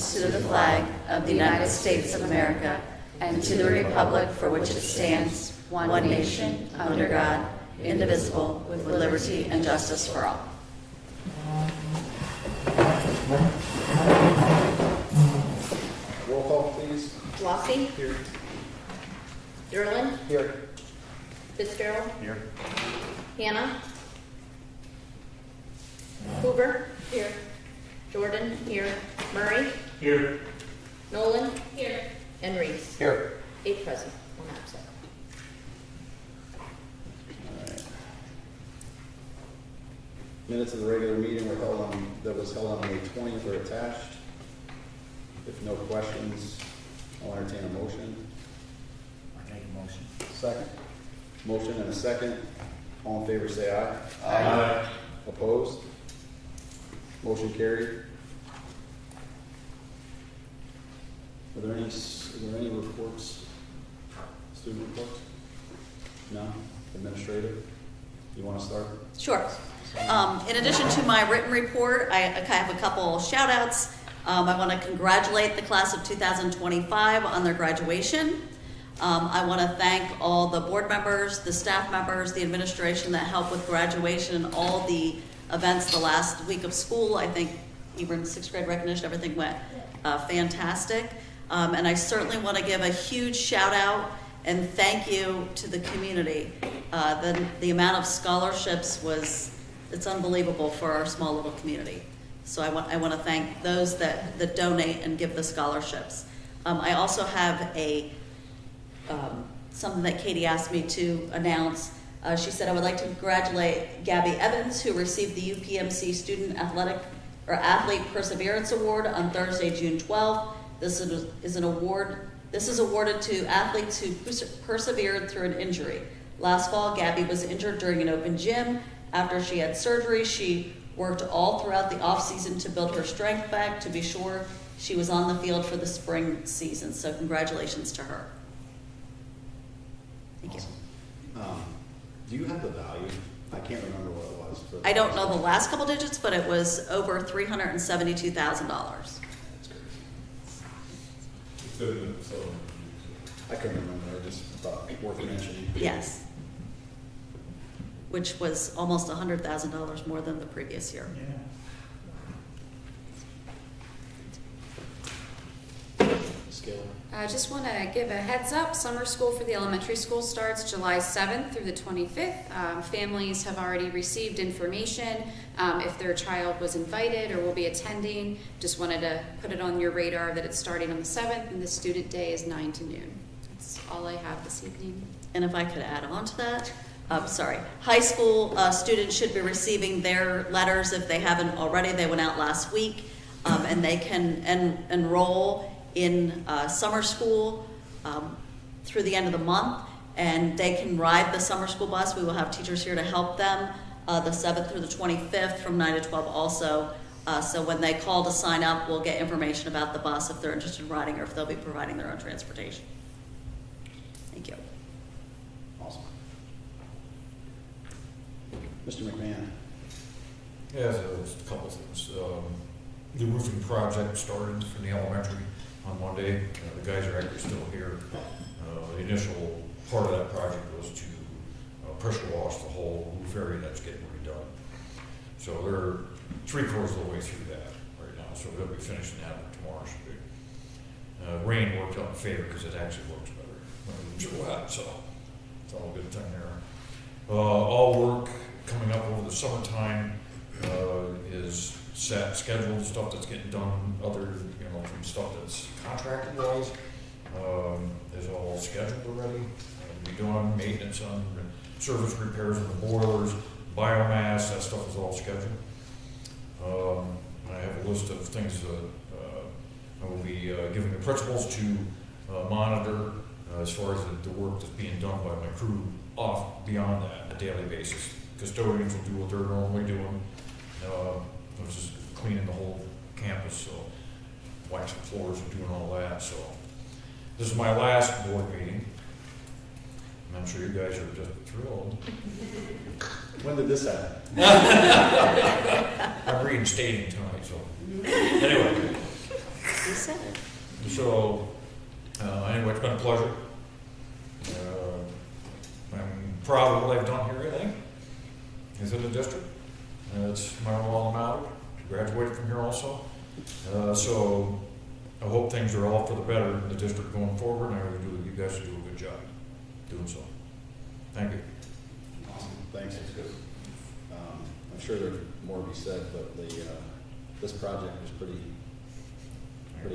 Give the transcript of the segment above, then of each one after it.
allegiance to the flag of the United States of America and to the republic for which it stands, one nation, under God, indivisible, with liberty and justice for all. Roll call, please. Lofty. Here. Derlin. Here. Fitzgerald. Here. Hannah. Hoover. Here. Jordan. Here. Murray. Here. Nolan. Here. And Reese. Here. 8 present, 1 absent. All right. Minutes of the regular meeting that was held on May 20th are attached. If no questions, I'll entertain a motion. I make a motion. Second. Motion and a second. All in favor say aye. Aye. Opposed? Motion carried. Are there any reports? Student reports? No? Administrative? You want to start? Sure. In addition to my written report, I have a couple shout outs. I want to congratulate the class of 2025 on their graduation. I want to thank all the board members, the staff members, the administration that helped with graduation and all the events the last week of school. I think even 6th grade recognition, everything went fantastic. And I certainly want to give a huge shout out and thank you to the community. The amount of scholarships it's unbelievable for our small little community. So I want to thank those that donate and give the scholarships. I also have something that Katie asked me to announce. She said, I would like to congratulate Gabby Evans, who received the UPMC Student Athlete Perseverance Award on Thursday, June 12th. This is awarded to athletes who persevered through an injury. Last fall, Gabby was injured during an open gym. After she had surgery, she worked all throughout the off-season to build her strength back to be sure she was on the field for the spring season. So congratulations to her. Thank you. Do you have the value? I can't remember what it was. I don't know the last couple digits, but it was over $372,000. That's crazy. I couldn't remember. I just thought worth mentioning. Yes. Which was almost $100,000 more than the previous year. Yeah. Skill. I just want to give a heads up. Summer school for the elementary school starts July 7th through the 25th. Families have already received information if their child was invited or will be attending. Just wanted to put it on your radar that it's starting on the 7th and the student day is 9 to noon. That's all I have this evening. And if I could add on to that, high school students should be receiving their letters if they haven't already. They went out last week, and they can enroll in summer school through the end of the month, and they can ride the summer school bus. We will have teachers here to help them the 7th through the 25th from 9 to 12 also. So when they call to sign up, we'll get information about the bus if they're interested in riding or if they'll be providing their own transportation. Thank you. Awesome. Mr. McMahon. Yeah, there's a couple things. The roofing project started from the elementary on Monday. The guys are actually still here. The initial part of that project was to pressure wash the whole roof area that's getting redone. So they're 3/4 of the way through that right now. So they'll be finishing that tomorrow. Should be. Rain worked out in favor because it actually works better when the roofs are wet. So it's all a good thing there. All work coming up over the summertime is set, scheduled, stuff that's getting done, other, from stuff that's contracted wise, is all scheduled already. We're doing maintenance on service repairs on the boilers, biomass, that stuff is all scheduled. I have a list of things that I will be giving the principals to monitor as far as the work that's being done by my crew off beyond that on a daily basis. Custodians will do what they're normally doing, which is cleaning the whole campus, so waxing floors and doing all that. So this is my last board meeting. I'm sure you guys are just thrilled. When did this happen? I'm reinstating tonight, so anyway. He said it. So, anyway, it's been a pleasure. I'm proud of what I've done here, I think, as in the district. It's my role on the matter. Graduated from here also. So I hope things are all for the better in the district going forward, and I really do, you guys do a good job doing so. Thank you. Awesome, thanks. I'm sure there's more to be said, but this project was pretty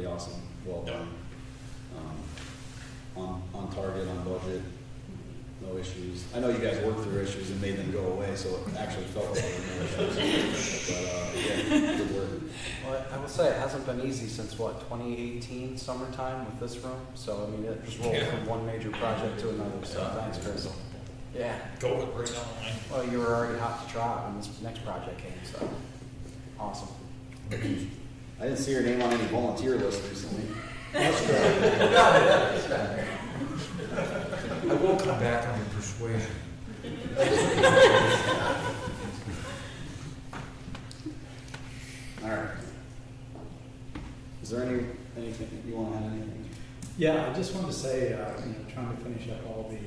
awesome. Well done. On target, on budget, no issues. I know you guys worked through issues and made them go away, so it actually felt like there were no issues. But yeah, good work. Well, I will say it hasn't been easy since 2018 summertime with this room. So I mean, it just rolled from one major project to another. So thanks, Chris. Yeah. Go with right now. Well, you were already hot to trot when this next project came. So awesome. I didn't see your name on any volunteer list recently. I will come back on your persuasion. All right. Is there anything you want to add? Anything? Yeah, I just wanted to say, trying to finish up all the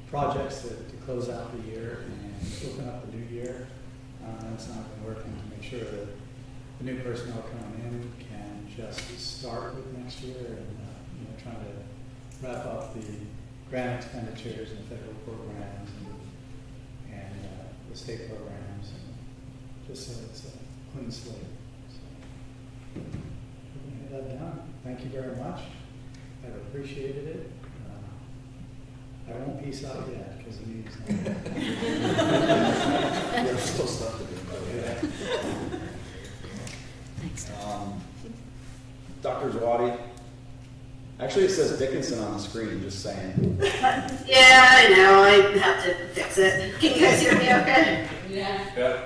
projects to close out the year and open up the new year. That's not been working to make sure that the new personnel coming in can just start with next year and, trying to wrap up the grant expenditures and federal programs and the state programs, and just so it's a clean slate. So, we're gonna get that done. Thank you very much. I've appreciated it. I won't peace out yet because the meeting's not. There's still stuff to do. Yeah. Thanks. Dr. Zawadi. Actually, it says Dickinson on the screen, just saying. Yeah, I know. I have to fix it. Can you guys hear me okay? Yeah.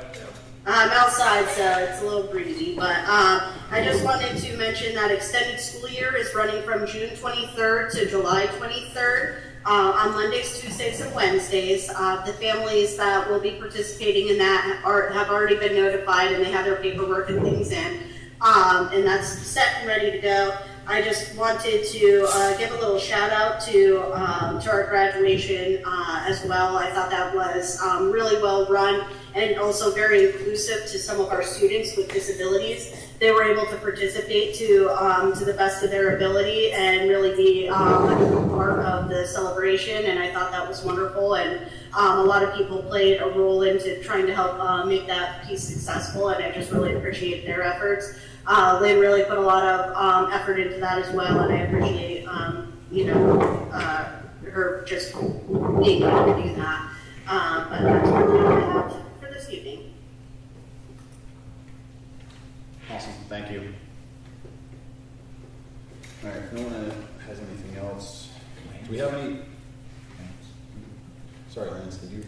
I'm outside, so it's a little breezy, but I just wanted to mention that extended school year is running from June 23rd to July 23rd on Mondays, Tuesdays, and Wednesdays. The families that will be participating in that have already been notified, and they have their paperwork and things in, and that's set and ready to go. I just wanted to give a little shout out to our graduation as well. I thought that was really well run and also very inclusive to some of our students with disabilities. They were able to participate to the best of their ability and really be a part of the celebration, and I thought that was wonderful. And a lot of people played a role into trying to help make that piece successful, and I just really appreciate their efforts. Lynn really put a lot of effort into that as well, and I appreciate her just being able to do that. But that's really all I have for this evening. Awesome, thank you. All right, if no one has anything else, do we have any? Sorry, Lance, did you?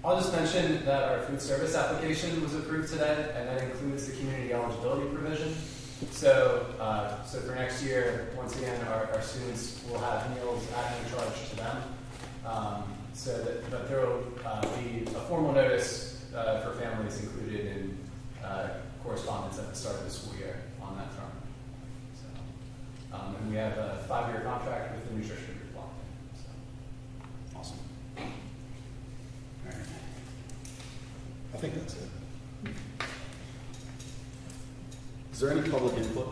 I'll just mention that our food service application was approved today, and that includes the community eligibility provision. So, for next year, once again, our students will have meals at no charge to them. But there will be a formal notice for families included in correspondence at the start of the school year on that front. So, and we have a 5-year contract with the nutrition group locked in. So. Awesome. All right. I think that's it. Is there any public input?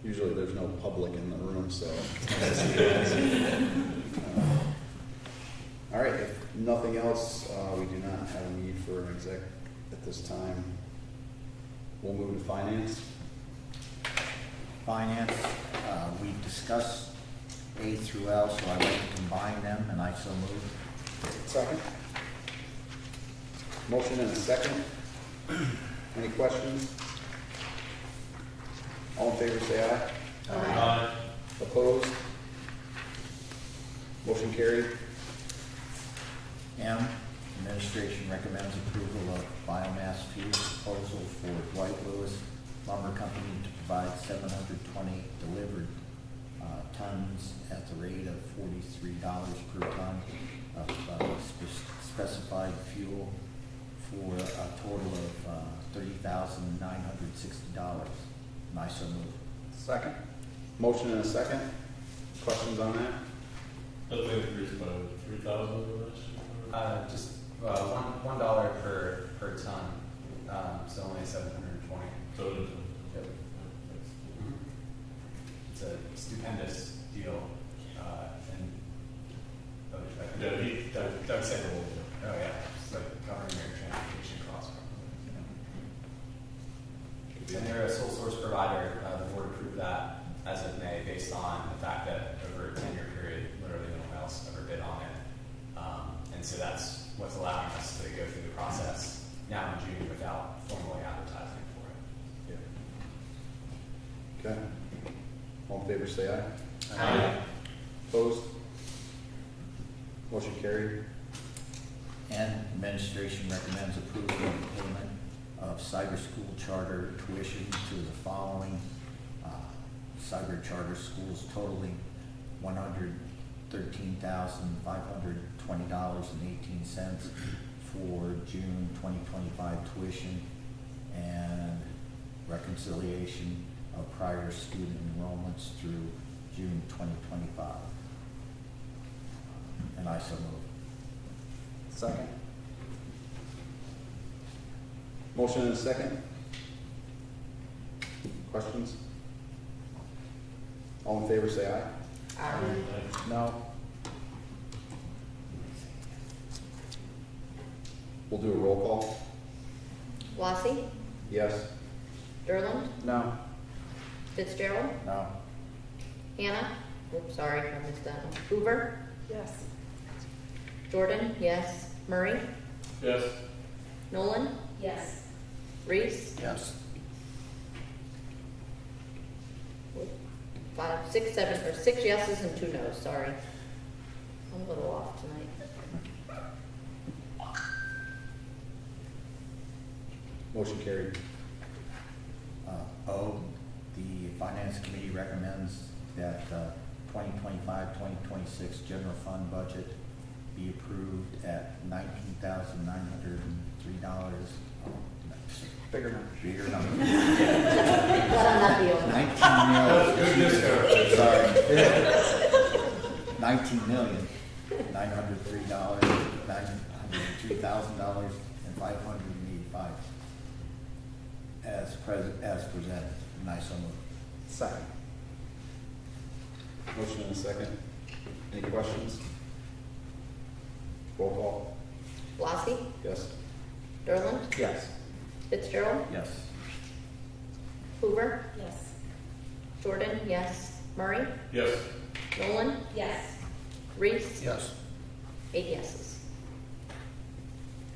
Usually there's no public in the room, so. All right, if nothing else, we do not have a need for an exec at this time. We'll move to finance. Finance, we discussed A through L, so I'd like to combine them, and I so move. Second. Motion and a second. Any questions? All in favor, say aye. Aye. Opposed? Motion carried. M, administration recommends approval of biomass fuel proposal for Dwight Lewis Lumber Company to provide 720 delivered tons at the rate of $43 per ton of provide fuel for a total of $30,960. And I so move. Second. Motion and a second. Questions on that? That's increased by 3,000 or less? Just $1 per ton, so only 720. So it is. Yep. It's a stupendous deal, and Doug said it. oh yeah, it's like covering your transportation costs. And they're a sole source provider. The board approved that as of May based on the fact that over a 10-year period, literally no one else ever bid on it. And so that's what's allowing us to go through the process now in June without formally advertising for it. Okay. All in favor, say aye. Aye. Opposed? Motion carried. And administration recommends approval of the payment of cyber school charter tuition to the following cyber charter schools totaling $113,520.18 for June 2025 tuition and reconciliation of prior student enrollments through June 2025. And I so move. Second. Motion and a second. Questions? All in favor, say aye. No. We'll do a roll call. Lassie, Yes. Derland, No. Fitzgerald, No. Hannah, oops, sorry, I missed that one. Hoover, Yes. Jordan, yes. Murray, Yes. Nolan, Yes. Reese, Yes. 6 yeses and 2 noes, sorry. I'm a little off tonight. Motion carried. The Finance Committee recommends that 2025-2026 general fund budget be approved at $19,903. Bigger number. Bigger number. Glad I'm not the only. 19 million. Good discount. Sorry. $19,903, $902,585 as presented. Nice one. Second. Motion and a second. Any questions? Roll call. Lassie, Yes. Derland, Yes. Fitzgerald, Yes. Hoover, Yes. Jordan, yes. Murray, Yes. Nolan, Yes. Reese, Yes. 8 yeses.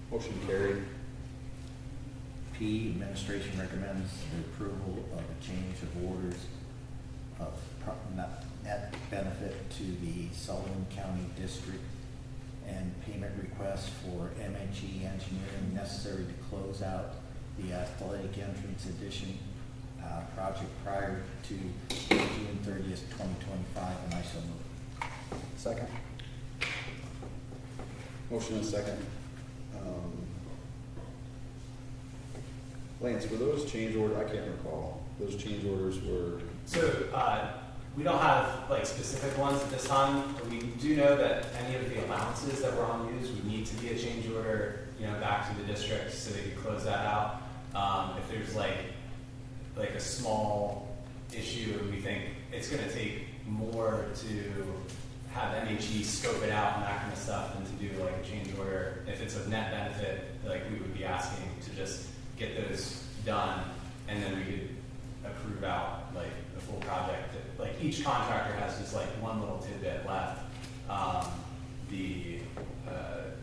Motion carried. P, administration recommends the approval of a change of orders of net benefit to the Sullivan County District and payment requests for MHE engineering necessary to close out the athletic entrance addition project prior to June 30th, 2025, and I so move. Second. Motion and second. Lance, were those change orders? I can't recall. Those change orders were. So we don't have like specific ones at this time, but we do know that any of the allowances that were unused would need to be a change order, back to the district so they could close that out. If there's like a small issue, we think it's going to take more to have MHE scope it out and that kind of stuff than to do like a change order. If it's of net benefit, like we would be asking to just get those done, and then we could approve out like the full project. Like each contractor has just like one little tidbit left.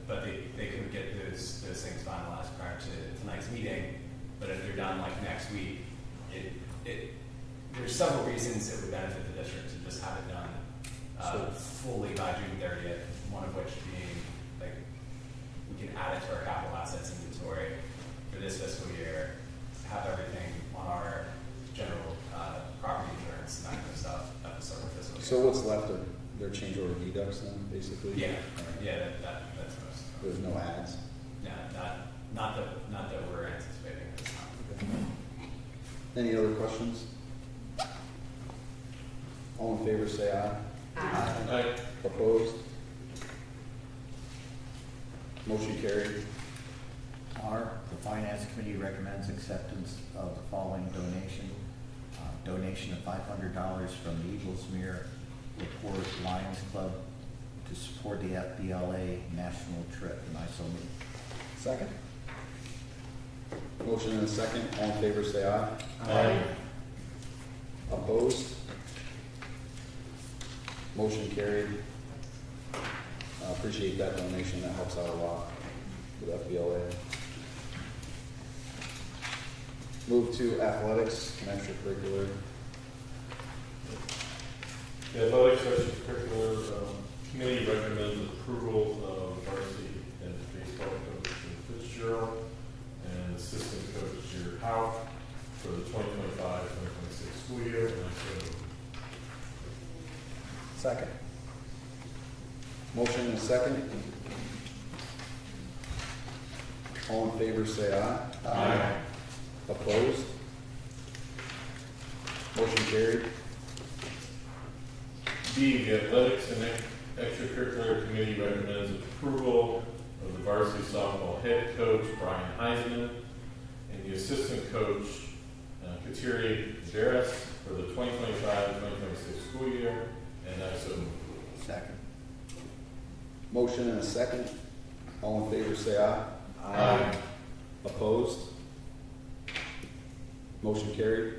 But they couldn't get those things finalized prior to tonight's meeting. But if they're done like next week, there's several reasons it would benefit the district to just have it done fully by June 30th. One of which being like we can add it to our capital assets inventory for this fiscal year, have everything on our general property insurance and that kind of stuff at the start of fiscal year. So what's left of their change order deducts then, basically? Yeah, that's most. There's no ads. not that we're anticipating at this time. Any other questions? All in favor, say aye. Aye. Opposed? Motion carried. R, the Finance Committee recommends acceptance of the following donation. Donation of $500 from the Eaglesmere LaPorte Lions Club to support the FBLA national trip, and I so move. Second. Motion and a second. All in favor, say aye. Aye. Opposed? Motion carried. Appreciate that donation. That helps out a lot with FBLA. Move to athletics and extracurricular. The athletics extracurricular committee recommends approval of varsity and baseball coach Jim Fitzgerald and assistant coach Jared Howe for the 2025-2026 school year. And I so move. Second. Motion and a second. All in favor, say aye. Aye. Opposed? Motion carried. D, the athletics and extracurricular committee recommends approval of the varsity softball head coach Brian Heisman and the assistant coach Kateri Veras for the 2025-2026 school year. And I so move. Second. Motion and a second. All in favor, say aye. Aye. Opposed? Motion carried.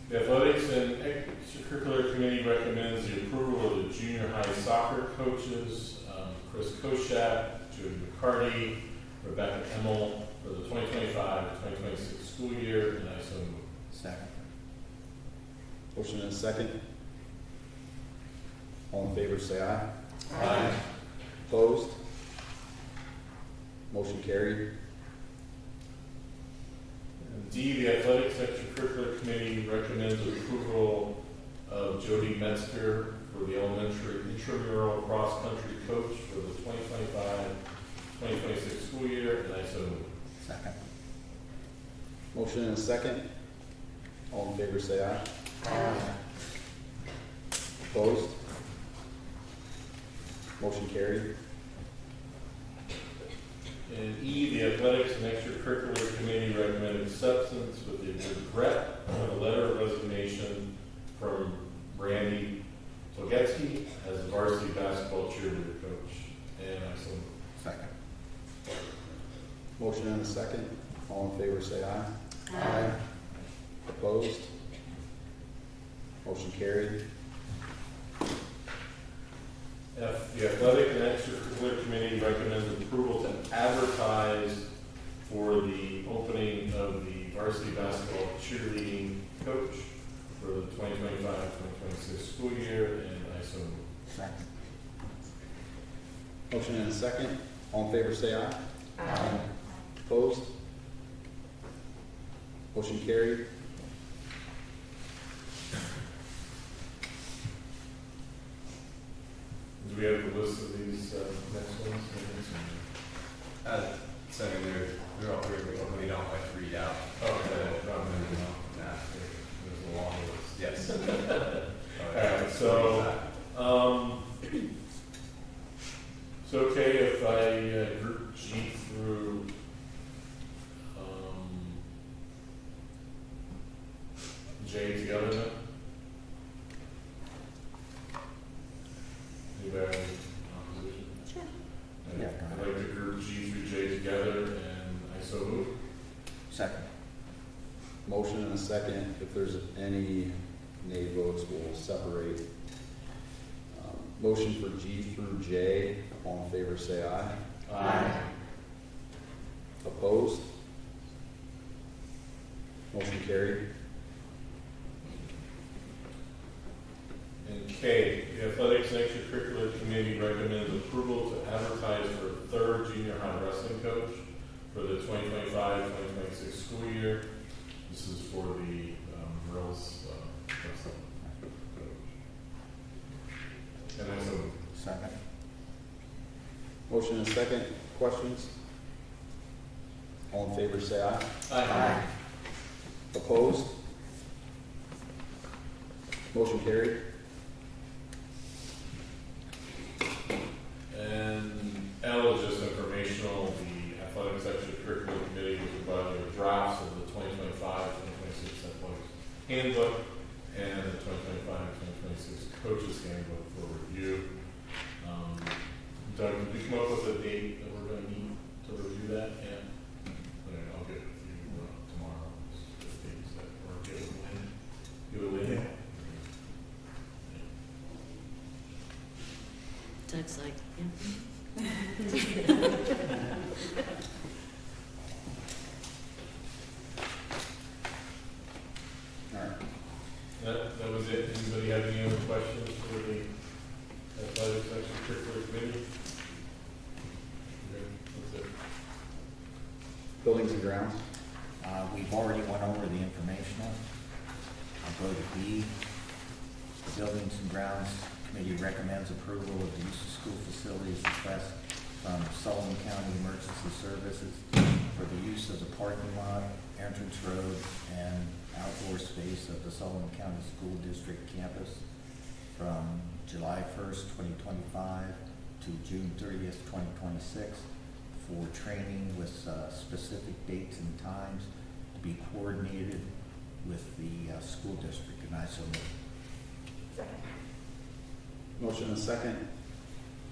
The athletics and extracurricular committee recommends the approval of the junior high soccer coaches, Chris Koschak, Jody McCarty, Rebecca Emmel for the 2025-2026 school year, and I so move. Second. Motion and a second. All in favor, say aye. Aye. Opposed? Motion carried. And D, the athletics extracurricular committee recommends approval of Jody Metzger for the elementary intramural cross-country coach for the 2025-2026 school year, and I so move. Second. Motion and a second. All in favor, say aye. Aye. Opposed? Motion carried. And E, the athletics and extracurricular committee recommend acceptance with the regret of a letter of resignation from Randy Togetsky as the varsity basketball cheerleader coach. And I so move. Second. Motion and a second. All in favor, say aye. Aye. Opposed? Motion carried. F, the athletic and extracurricular committee recommends approval to advertise for the opening of the varsity basketball cheerleading coach for the 2025-2026 school year, and I so move. Second. Motion and a second. All in favor, say aye. Aye. Opposed? Motion carried. Do we have the list of these next ones? So I mean, they're all three, we don't like to read out. Okay. Nah, there's a long list. Yes. Alright, so, it's okay if I group G through, J together then? Anybody have any opposition? Sure. Yeah. I'd like to group G through J together, and I so move. Second. Motion and a second. If there's any nay votes, we'll separate. Motion for G through J. All in favor, say aye. Aye. Opposed? Motion carried. And K, the athletics and extracurricular committee recommends approval to advertise for a third junior high wrestling coach for the 2025-2026 school year. This is for the girls wrestling coach. And I so move. Second. Motion and a second. questions? All in favor, say aye. Aye. Opposed? Motion carried. And L is just informational. The athletics extracurricular committee was provided with drafts of the 2025-2026 athletics handbook and the 2025-2026 coaches handbook for review. Doug, did we come up with a date that we're going to meet to review that? Yeah. I'll get with you tomorrow. The dates that we're getting. You will in. Doug's like, yeah. All right. That was it. Anybody have any other questions for the athletics extracurricular committee? Okay, that's it. Buildings and grounds. We've already went over the informational. I'll go to B. The Buildings and Grounds Committee recommends approval of the use of school facilities request from Sullivan County Emergency Services for the use of the parking lot, entrance road, and outdoor space of the Sullivan County School District campus from July 1st, 2025 to June 30th, 2026 for training with specific dates and times to be coordinated with the school district, and I so move. Second. Motion and second.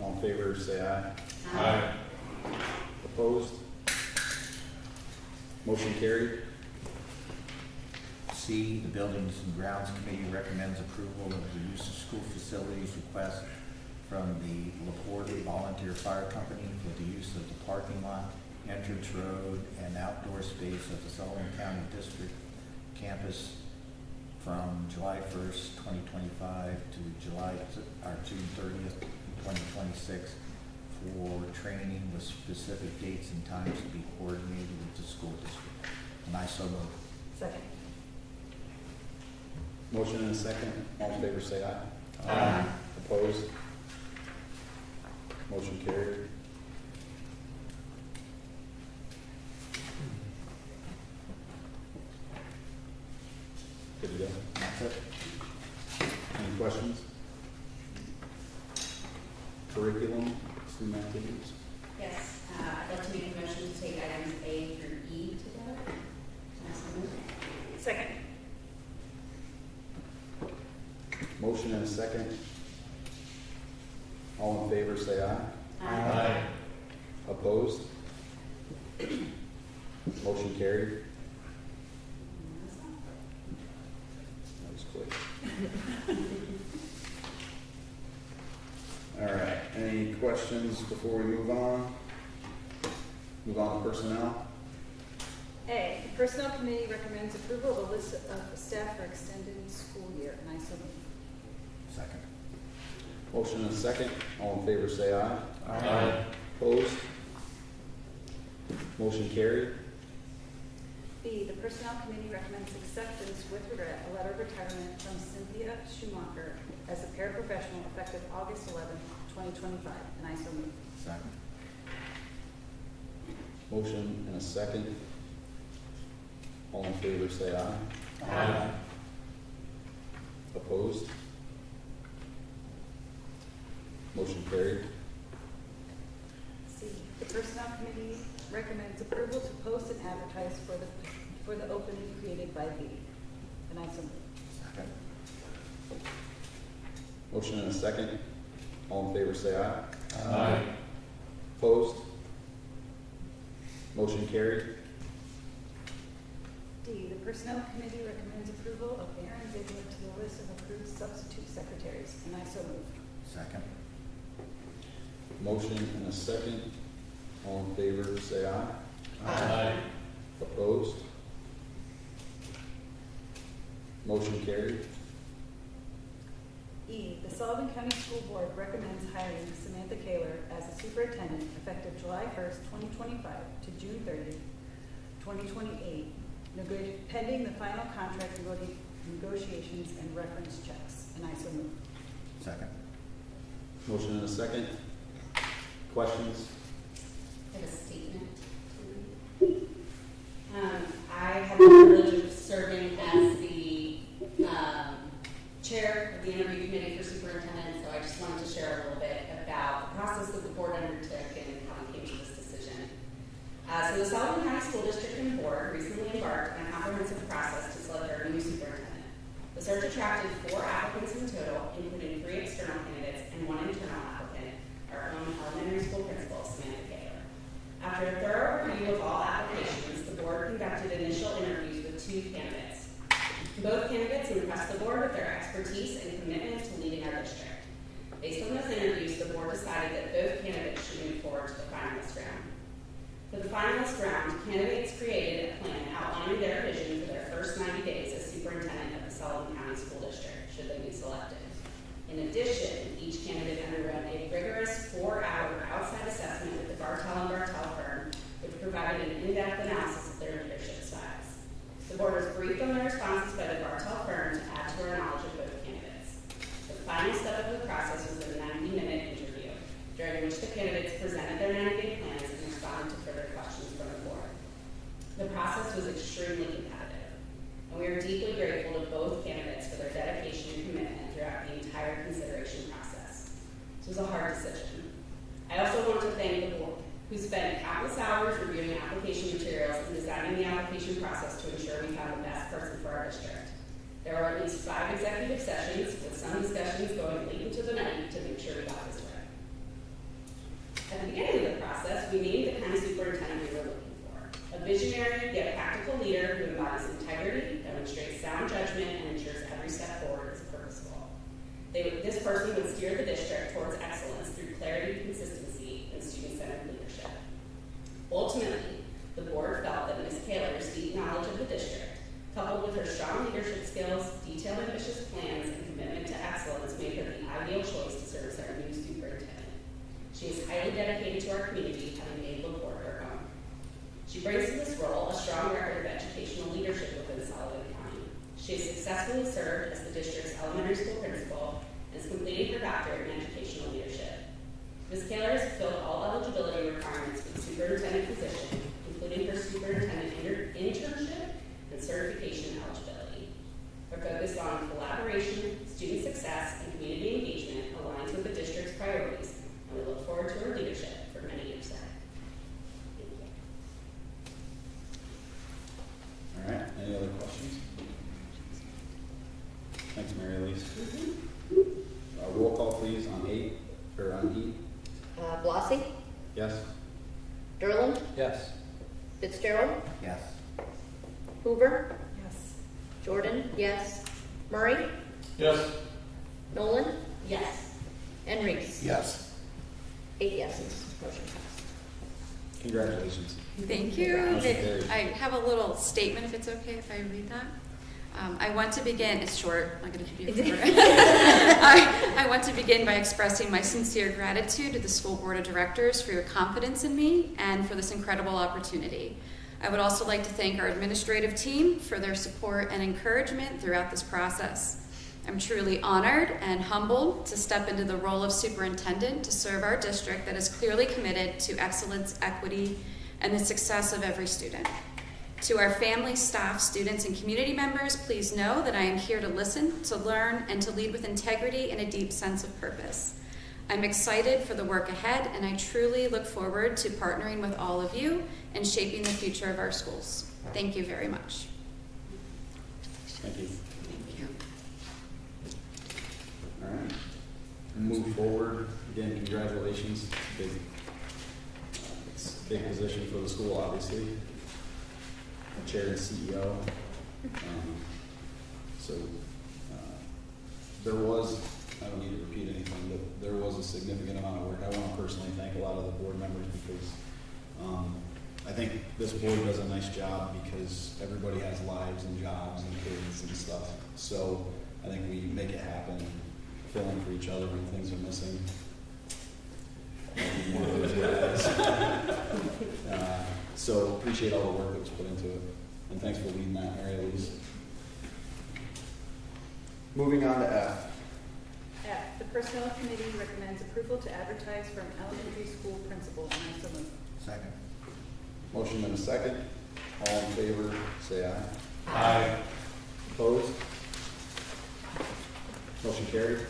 All in favor, say aye. Aye. Opposed? Motion carried. C, the Buildings and Grounds Committee recommends approval of the use of school facilities request from the LaPorte Volunteer Fire Company for the use of the parking lot, entrance road, and outdoor space of the Sullivan County District campus from July 1st, 2025 to June 30th, 2026 for training with specific dates and times to be coordinated with the school district. And I so move. Second. Motion and a second. All in favor, say aye. Aye. Opposed? Motion carried. Good to go. That's it. Any questions? Curriculum, student activities? Yes, I'd like to make a motion to take items A through E together. Second. Motion and a second. All in favor, say aye. Aye. Opposed? Motion carried. That was quick. All right, any questions before we move on? Move on to personnel. A, the Personnel Committee recommends approval of a list of staff for extended school year, and I so move. Second. Motion and a second. All in favor, say aye. Aye. Opposed? Motion carried. B, the Personnel Committee recommends acceptance with regret a letter of retirement from Cynthia Schumacher as a paraprofessional effective August 11th, 2025, and I so move. Second. Motion and a second. All in favor, say aye. Aye. Opposed? Motion carried. C, the Personnel Committee recommends approval to post and advertise for the opening created by B, and I so move. Second. Motion and a second. All in favor, say aye. Aye. Opposed? Motion carried. D, the Personnel Committee recommends approval of Aaron Ziegler to the list of approved substitute secretaries, and I so move. Second. Motion and a second. All in favor, say aye. Aye. Opposed? Motion carried. E, the Sullivan County School Board recommends hiring Samantha Kaler as a superintendent effective July 1st, 2025 to June 30th, 2028, pending the final contract negotiations and reference checks, and I so move. Second. Motion and a second. Questions? I have The search attracted 4 applicants in total, including 3 external candidates and 1 internal applicant, our own elementary school principal, Samantha Kaler. After a thorough review of all applications, the board conducted initial interviews with 2 candidates. Both candidates impressed the board with their expertise and commitment to leading our district. Based on those interviews, the board decided that both candidates should move forward to the finalist round. For the finalist round, candidates created a plan outlining their vision for their first 90 days as superintendent of the Sullivan County School District, should they be selected. In addition, each candidate underwent a rigorous 4-hour outside assessment with the Bartel & Bartel firm, which provided an in-depth analysis of their leadership styles. The board was briefed on the responses by the Bartel firm to add to our knowledge of both candidates. The final step of the process was a 90-minute interview, during which the candidates presented their 90-day plans and responded to further questions from the board. The process was extremely competitive, and we are deeply grateful to both candidates for their dedication and commitment throughout the entire consideration process. This was a hard decision. I also want to thank the board, who spent countless hours reviewing application materials and designing the application process to ensure we found the best person for our district. There were at least 5 executive sessions, with some discussions going late into the night to make sure we got this right. At the beginning of the process, we named the kind of superintendent we were looking for: a visionary yet practical leader who embodies integrity, demonstrates sound judgment, and ensures every step forward is purposeful. This person would steer the district towards excellence through clarity, consistency, and student-centered leadership. Ultimately, the board felt that Ms. Kaler's deep knowledge of the district, coupled with her strong leadership skills, detailed ambitious plans, and commitment to excellence, made her the ideal choice to serve as our new superintendent. She is highly dedicated to our community, having made LaPorte her home. She brings to this role a strong record of educational leadership within Sullivan County. She has successfully served as the district's elementary school principal and has completed her doctorate in educational leadership. Ms. Kaler has fulfilled all eligibility requirements for the superintendent position, including her superintendent internship and certification eligibility. Her focus on collaboration, student success, and community engagement aligns with the district's priorities, and we look forward to her leadership for many years ahead. Thank you. All right, any other questions? Thanks, Mary Elise. Roll call, please, on E. Blasi, Yes? Derland, Yes. Fitzgerald, Yes. Hoover, Yes. Jordan, yes. Murray, Yes. Nolan, Yes. and Reese. Yes. 8 yeses. Motion passed. Congratulations. Thank you. Motion carries. I have a little statement, if it's okay if I read that. I want to begin, it's short, I'm not going to keep you forever. I want to begin by expressing my sincere gratitude to the school board of directors for your confidence in me and for this incredible opportunity. I would also like to thank our administrative team for their support and encouragement throughout this process. I'm truly honored and humbled to step into the role of superintendent to serve our district that is clearly committed to excellence, equity, and the success of every student. To our family, staff, students, and community members, please know that I am here to listen, to learn, and to lead with integrity and a deep sense of purpose. I'm excited for the work ahead, and I truly look forward to partnering with all of you and shaping the future of our schools. Thank you very much. Thank you. Thank you. All right. Move forward. Again, congratulations. It's a big position for the school, obviously. Chair and CEO. There was, I don't need to repeat anything, but there was a significant amount of work. I want to personally thank a lot of the board members because I think this board does a nice job because everybody has lives and jobs and kids and stuff. So I think we make it happen, fill in for each other when things are missing. One of those guys. So appreciate all the work that was put into it. And thanks for leading that, Mary Elise. Moving on to F. F, the Personnel Committee recommends approval to advertise for an elementary school principal, and I so move. Second. Motion and a second. All in favor, say aye. Aye. Opposed? Motion carried.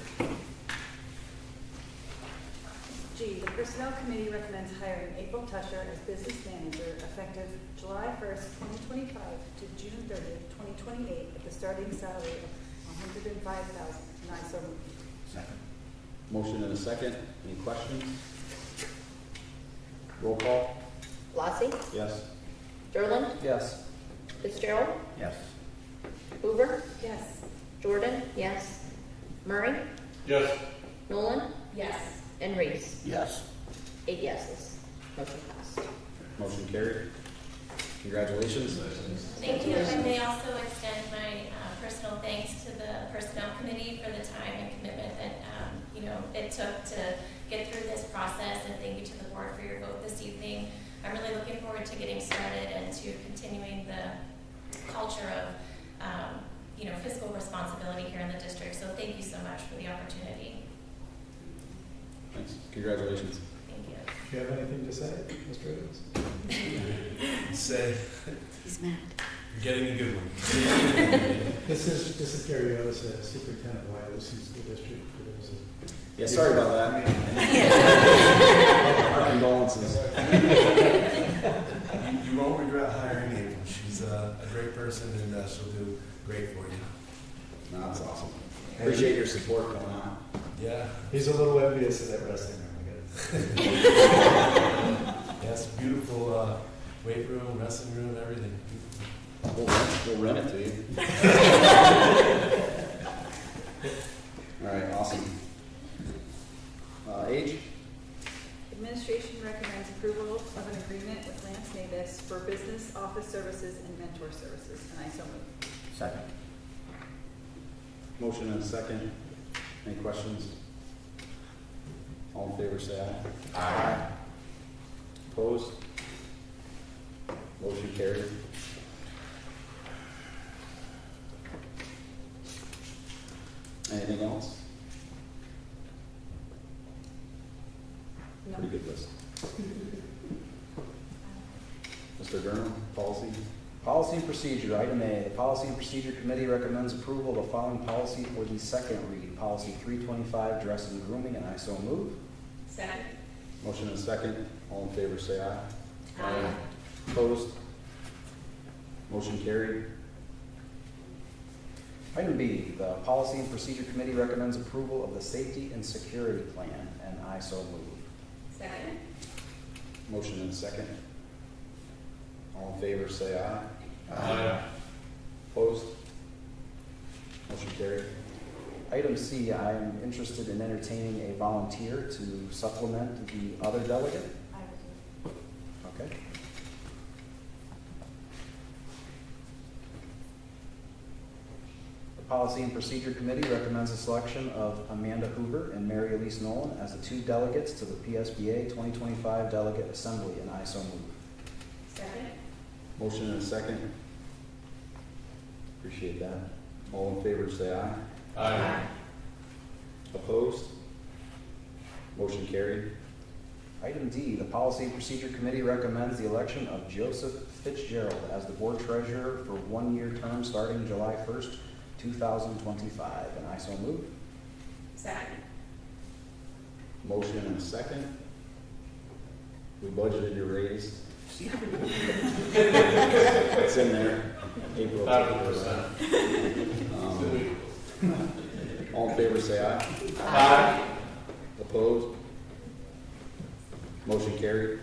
G, the Personnel Committee recommends hiring April Tusher as business manager effective July 1st, 2025 to June 30th, 2028 at the starting salary of $105,000, and I so move. Second. Motion and a second. Any questions? Roll call? Lassie, Yes. Derlin, Yes. Fitzgerald, Yes. Hoover, Yes. Jordan, yes. Murray, Yes. Nolan, Yes. and Reese. Yes. 8 yeses. Motion passed. Motion carried. Congratulations. Thank you. If I may also extend my personal thanks to the Personnel Committee for the time and commitment that, it took to get through this process, and thank you to the board for your vote this evening. I'm really looking forward to getting started and to continuing the culture of, fiscal responsibility here in the district. So thank you so much for the opportunity. Thanks. Congratulations. Thank you. Do you have anything to say, Mr. Evans? Say, He's mad. you're getting a good one. This is Gary Otis, Superintendent of Wyalusing School District. For those who- Yeah, sorry about that. Our condolences. You won't regret hiring April. She's a great person, and she'll do great for you. No, that's awesome. Appreciate your support coming out. Yeah. He's a little envious of that wrestling room, I guess. Yes, beautiful weight room, wrestling room, everything. We'll rent it to you. All right, awesome. Age? Administration recommends approval of an agreement with Lance Navis for business, office services, and mentor services, and I so move. Second. Motion and a second. Any questions? All in favor, say aye. Aye. Opposed? Motion carried. Anything else? No. Pretty good list. Mr. Gurnall, policy? Policy and procedure, item A, the Policy and Procedure Committee recommends approval of the following policy for the second read. Policy 325, dress and grooming, and I so move. Second. Motion and a second. All in favor, say aye. Aye. Opposed? Motion carried. Item B, the Policy and Procedure Committee recommends approval of the Safety and Security Plan, and I so move. Second. Motion and a second. All in favor, say aye. Aye. Opposed? Motion carried. Item C, I am interested in entertaining a volunteer to supplement the other delegate. I will do. Okay. The Policy and Procedure Committee recommends the selection of Amanda Hoover and Mary Elise Nolan as the 2 delegates to the PSBA 2025 Delegate Assembly, and I so move. Second. Motion and a second. Appreciate that. All in favor, say aye. Aye. Opposed? Motion carried. Item D, the Policy and Procedure Committee recommends the election of Joseph Fitzgerald as the Board Treasurer for 1-year term starting July 1st, 2025, and I so move. Second. Motion and a second. We budgeted your raise. It's in there. April. 5%. All in favor, say aye. Aye. Opposed? Motion carried.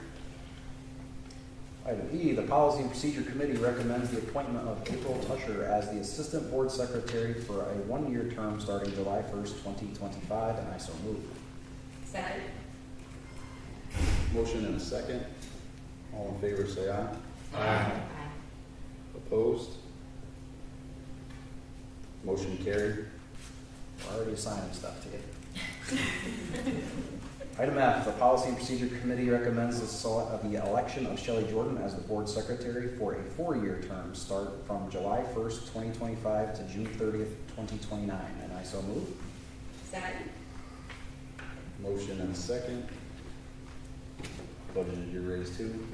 Item E, the Policy and Procedure Committee recommends the appointment of April Tusher as the Assistant Board Secretary for a 1-year term starting July 1st, 2025, and I so move. Second. Motion and a second. All in favor, say aye. Aye. Opposed? Motion carried. We're already assigning stuff to you. Item F, the Policy and Procedure Committee recommends the election of Shelley Jordan as the Board Secretary for a 4-year term start from July 1st, 2025 to June 30th, 2029, and I so move. Second. Motion and a second. Budgeted your raise too.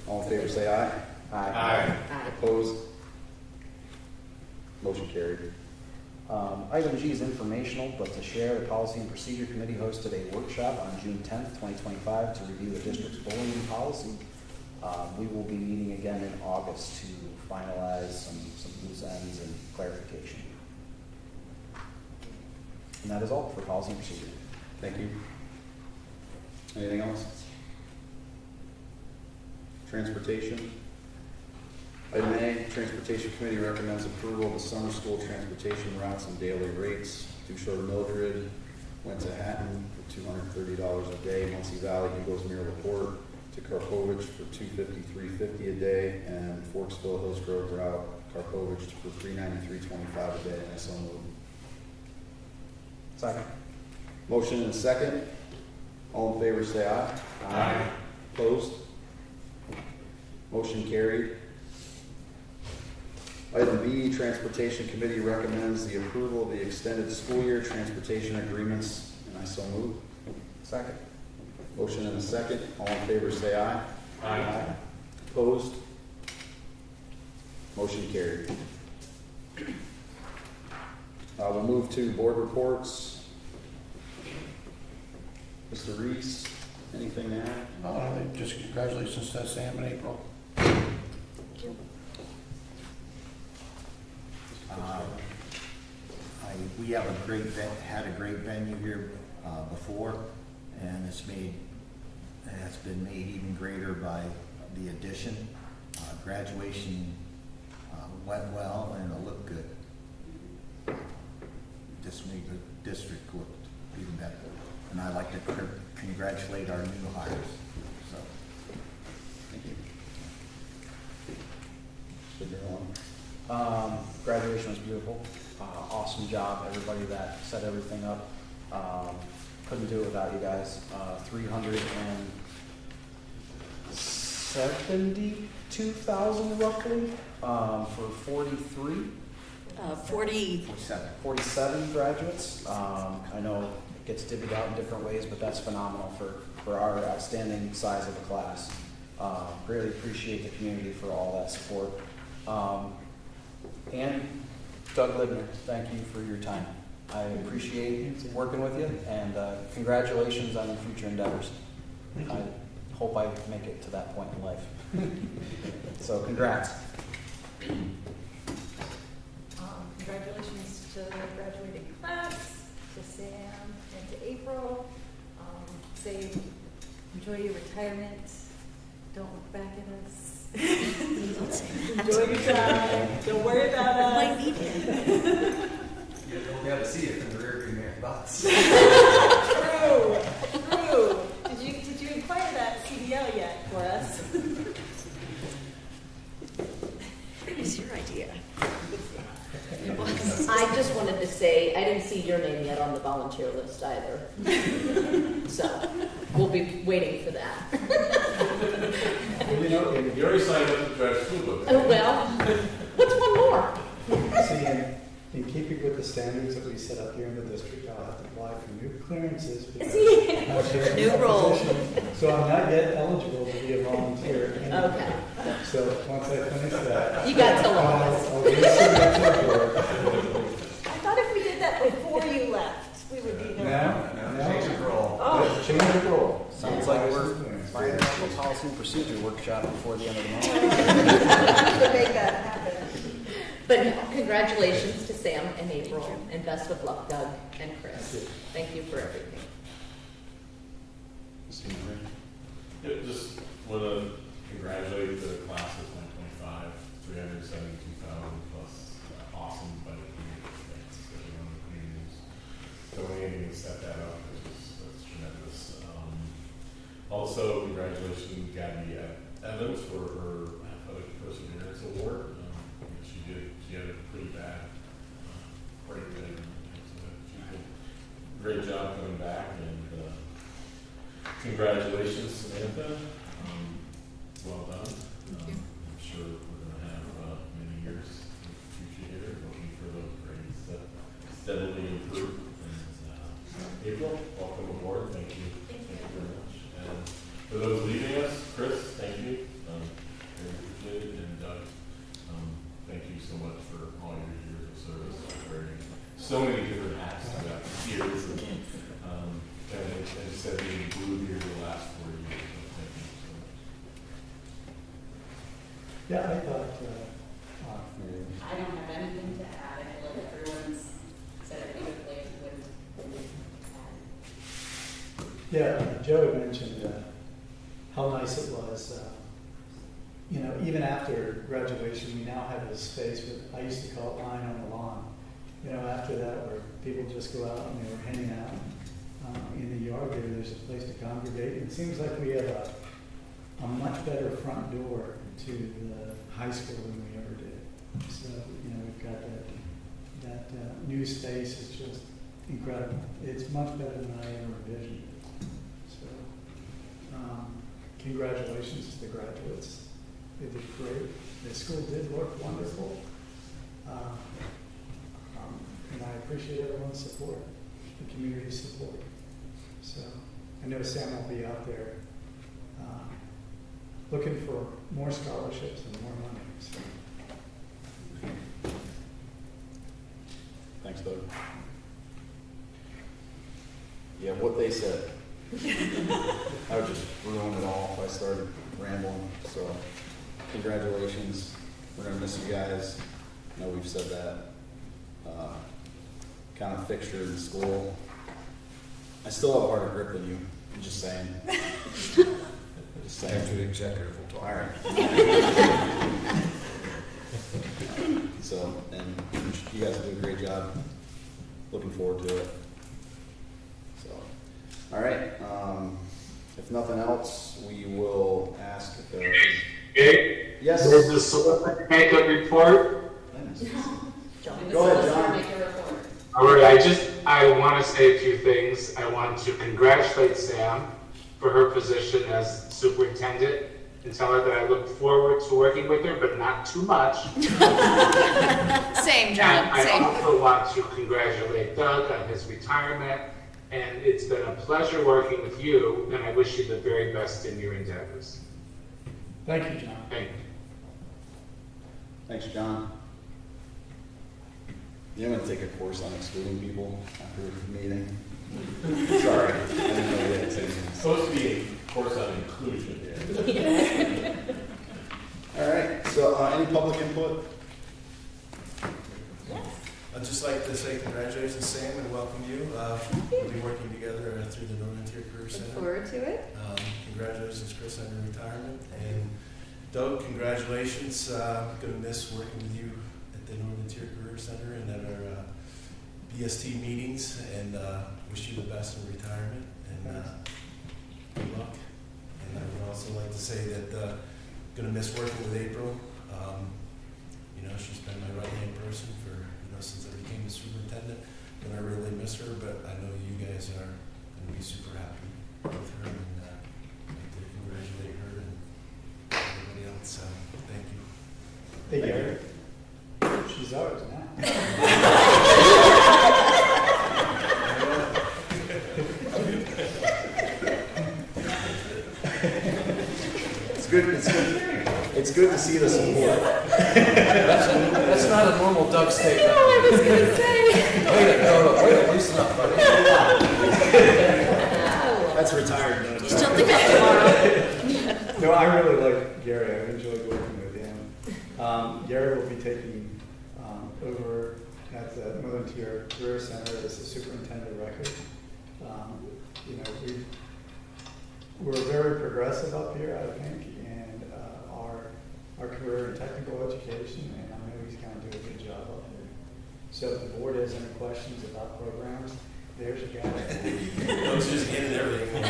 All in favor, say aye. Aye. Opposed? Motion carried. Item G is informational, but to share, the Policy and Procedure Committee hosted a workshop on June 10th, 2025 to review the district's bullying policy. We will be meeting again in August to finalize some loose ends and clarification. And that is all for policy and procedure. Thank you. Anything else? Transportation. Item A, Transportation Committee recommends approval of the summer school transportation routes and daily rates. Too Short Mildred went to Hatton for $230 a day, Muncie Valley, Eagles Mirror LaPorte to Karpovich for $253.50 a day, and Forksville Hills Grove route, Karpovich for $393.25 a day, and I so move. Second. Motion and a second. All in favor say aye. Aye. Opposed? Motion carried. Item B, Transportation Committee recommends the approval of the extended school year transportation agreements, and I so move. Second. Motion and a second. All in favor say aye. Aye. Opposed? Motion carried. We'll move to board reports. Mr. Reese, anything to add? Just congratulations to Sam and April. We have had a great venue here before, and it's been made even greater by the addition. Graduation went well and it looked good. Just made the district look even better. And I'd like to congratulate our new hires. So, Thank you. Mr. Gerlin. Graduation was beautiful. Awesome job, everybody that set everything up. Couldn't do it without you guys. 372,000 roughly for 47 graduates. I know it gets divvied out in different ways, but that's phenomenal for our outstanding size of the class. Really appreciate the community for all that support. And Doug Libner, thank you for your time. I appreciate working with you, and congratulations on your future endeavors. I hope I make it to that point in life. So congrats. Congratulations to the graduating class, to Sam and to April. Say, enjoy your retirement. Don't look back at us. Enjoy your time. Don't worry about us. Might need it. We'll be able to see it from the rear view mirror box. True. Did you inquire that CDL yet for us? It was your idea. I just wanted to say, I didn't see your name yet on the volunteer list either. So, we'll be waiting for that. You already signed up to drive school bus. Oh, well, what's one more? See, in keeping with the standards that we set up here in the district, I'll have to apply for new clearances. because I'm here in New this role. position. So I'm not yet eligible to be a volunteer. Okay. So once I finish that. You got till August. I'll resubmit to the board. I thought if we did that before you left, we would be. No. Change of role. Oh. Change of role. Sounds like we're firing up a policy and procedure workshop before the end of the month. To make that happen. But no, congratulations to Sam and April, and best of luck, Doug and Chris. Thank you for everything. Mr. Henry. Yeah, just want to congratulate the class of 2025, 372,000 plus awesome budget community. Thanks to everyone in the community who's donating to set that up. That's tremendous. Also, congratulations Gabby Evans for her athletic perseverance award. She had a pretty bad break there. So she did a great job coming back, and congratulations, Samantha. Well done. I'm sure we're going to have many years in the future here, looking for those grades that steadily improve. And April, welcome aboard. Thank you. Thank you very much. And for those leaving us, Chris, thank you. Very appreciated. And Doug, thank you so much for all your years of service. Wearing so many different hats throughout the years. And I said being blue here the last 4 years. So thank you so much. Yeah, I thought, I don't have anything to add. I feel like everyone's said it beautifully with yeah, Joe had mentioned how nice it was. You know, even after graduation, we now have this space with, I used to call it lying on the lawn. You know, after that, where people just go out and they were hanging out in the yard there. There's a place to congregate. And it seems like we have a much better front door to the high school than we ever did. So, you know, we've got that new space is just incredible. It's much better than I ever envisioned. So, congratulations to the graduates. They did great. The school did look wonderful. And I appreciate everyone's support, the community's support. So I know Sam will be out there looking for more scholarships and more money. So. Thanks, Doug. Yeah, what they said. I would just ruin it all if I started rambling. So, congratulations. We're going to miss you guys. I know we've said that. Kind of fixture in school. I still have a harder grip than you. I'm just saying. Just saying. After the executive will talk. All right. So, and you guys do a great job. Looking forward to it. So, all right. If nothing else, we will ask if there is. Okay. Yes. Does the solicitor make a report? Go ahead, John. All right. I want to say a few things. I want to congratulate Sam for her position as superintendent and tell her that I look forward to working with her, but not too much. Same, John. And Same. I also want to congratulate Doug on his retirement, and it's been a pleasure working with you, and I wish you the very best in your endeavors. Thank you, John. Thank you. Thanks, John. Yeah, I'm going to take a course on excluding people after the meeting. Sorry. I didn't know we had to say anything. It's supposed to be a course on inclusion. All right. So, any public input? I'd just like to say congratulations, Sam, and welcome you. We'll be working together through the Northern Tier Career Center. Look forward to it. Congratulations, Chris, on your retirement. And Doug, congratulations. I'm going to miss working with you at the Northern Tier Career Center and at our BST meetings, and wish you the best in retirement, and good luck. And I would also like to say that going to miss working with April. You know, she's been my right-hand person for, since I became the superintendent, and I really miss her, but I know you guys are going to be super happy with her, and I'd like to congratulate her and everybody else. So thank you. Hey, Gary. She's ours now. It's good. It's good. It's good to see the support. That's not a normal Doug statement. No, I was going to say. Wait, loosen up, buddy. That's retired. You still think of tomorrow? No, I really like Gary. I've enjoyed working with him. Gary will be taking over at the Northern Tier Career Center as the superintendent of record. You know, we're very progressive up here, I think, and our career in technical education, and I know he's going to do a good job up there. So if the board has any questions about programs, there's a guy. Doug's just getting everything.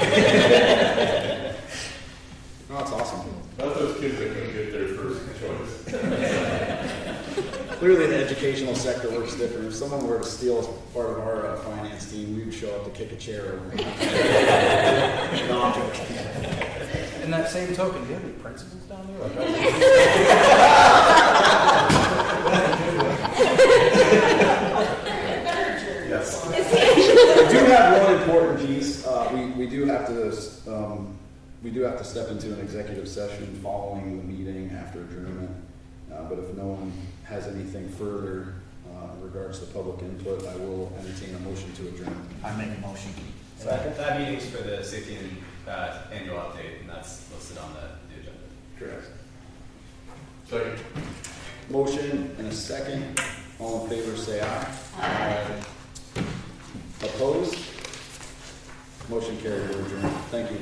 No, that's awesome. Not those kids that can get their first choice. Clearly, the educational sector works different. If someone were to steal part of our finance team, we would show up to kick a chair over. No, I'm joking. In that same token, do you have any principals down there? Yes. I do have one important piece. We do have to step into an executive session following the meeting after adjournment. But if no one has anything further in regards to public input, I will entertain a motion to adjourn. I make a motion. That meeting's for the safety and annual update, and that's listed on the agenda. Correct. Second. Motion and a second. All in favor, say aye. Aye. Opposed? Motion carried. We're adjourned. Thank you.